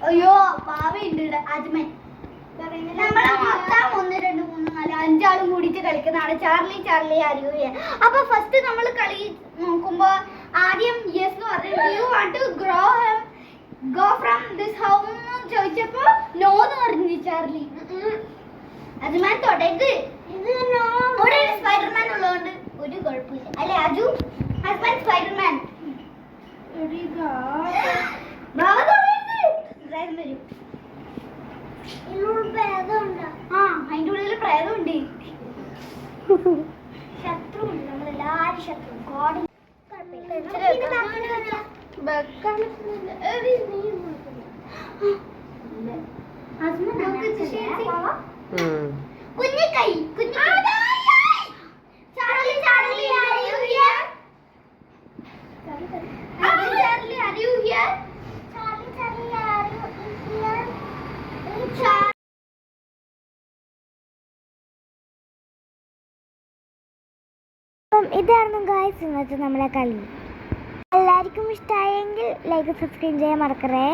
അയ്യോ പാവയുണ്ട് അജ്മൻ. നമ്മള് മൊത്തം 1 2 3 4 5 കൂടിയിട്ട് കളിക്കുന്നതാണ് ചാർലി ചാർലി അറിയൂല. അപ്പൊ ഫസ്റ്റ് നമ്മൾ കളി നോക്കുമ്പോ ആദ്യം യെസ് എന്ന് പറഞ്ഞു you want to go from this home ചോദിച്ചപ്പോ നോ എന്ന് പറഞ്ഞു ചാർലി. അജ്മൻ തുടങ്ങ്. ഇവിടെ ഒരു സ്പൈഡർമാൻ ഉള്ളതുകൊണ്ട് ഒരു കുഴപ്പമില്ല അല്ലെ അജു? അജ്മൻ സ്പൈഡർമാൻ അതിന്റെ ഉള്ളിൽ പ്രേതമുണ്ട്. ശത്രുണ്ട് നമ്മളെല്ലാരും ശത്രു. കുഞ്ഞിക്കൈ Charlie Charlie are you here? Charlie are you here? Charlie Charlie are you here? ഇതായിരുന്നു ഗായ്സ് ഇന്നത്തെ നമ്മളെ കളി. എല്ലാവർക്കും ഇഷ്ടമായെങ്കിൽ ലൈക്ക് സബ്സ്ക്രൈബ് ചെയ്യാൻ മറക്കരുത്.